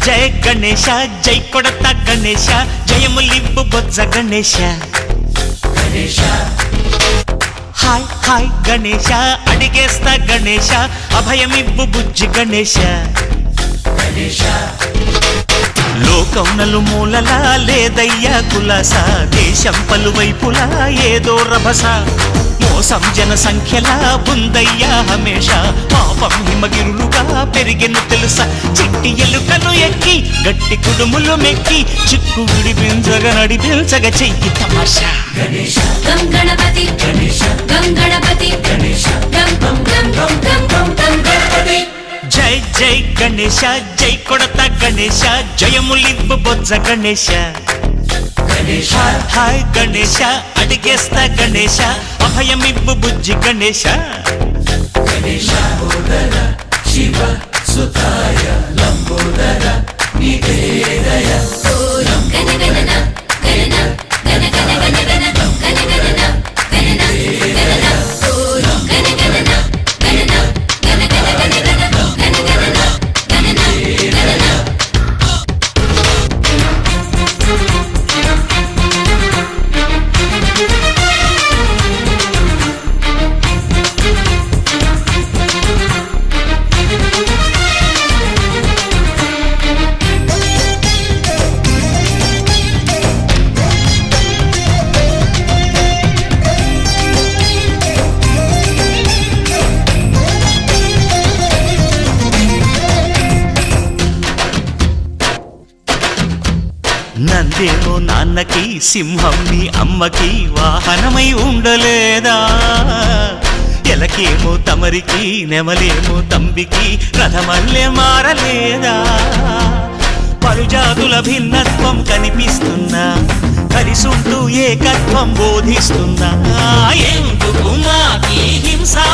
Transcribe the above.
జయ గణేశ జై కొడత గణేశ జయములివ్వు బొజ్జ Ganesha hi hi Ganesha అడిగేస్తా Ganesha అభయమివ్వు బుజ్జి గణేశ లోకం నలుమూలలా లేదయ్యా కులాస దేశం పలువైపులా ఏదో రభస మోసం జన సంఖ్యలా ఉందయ్యా హమేష పాపం హిమగిరులుగా పెరిగిన తెలుసా చిట్టి ఎలుకను ఎక్కి గట్టి కుడుములు మెక్కి చిక్కు విడిపించగా నడిపించగా చెయ్యి తమాషా గం గణపతి గం గణపతి గం గం గం గం గం గం గం గణపతి జై జై గణేశ జై కొడత గణేశ జయములివ్వు బొజ్జ గణేశ హాయ్ గణేశ అడిగేస్తా గణేశ అభయమివ్వు బుజ్జి గణేశ శివ సుతాయ లంబోదర నివేదయ గణ గణన గణన గణ గణ గణ గణ గణ గణన గణన గణన గణ గణన గణన గణ గణ గణ గణ గణ గణన గణన గణన నందేమో నాన్నకి సింహం నీ అమ్మకి వాహనమై ఉండలేదా ఎలకేమో తమరికి నెమలేమో తంబికి రథమల్లే మారలేదా పలుజాతుల భిన్నత్వం కనిపిస్తున్నా కలిసుంటూ ఏకత్వం బోధిస్తున్నా ఎందుకు మాకి హింసా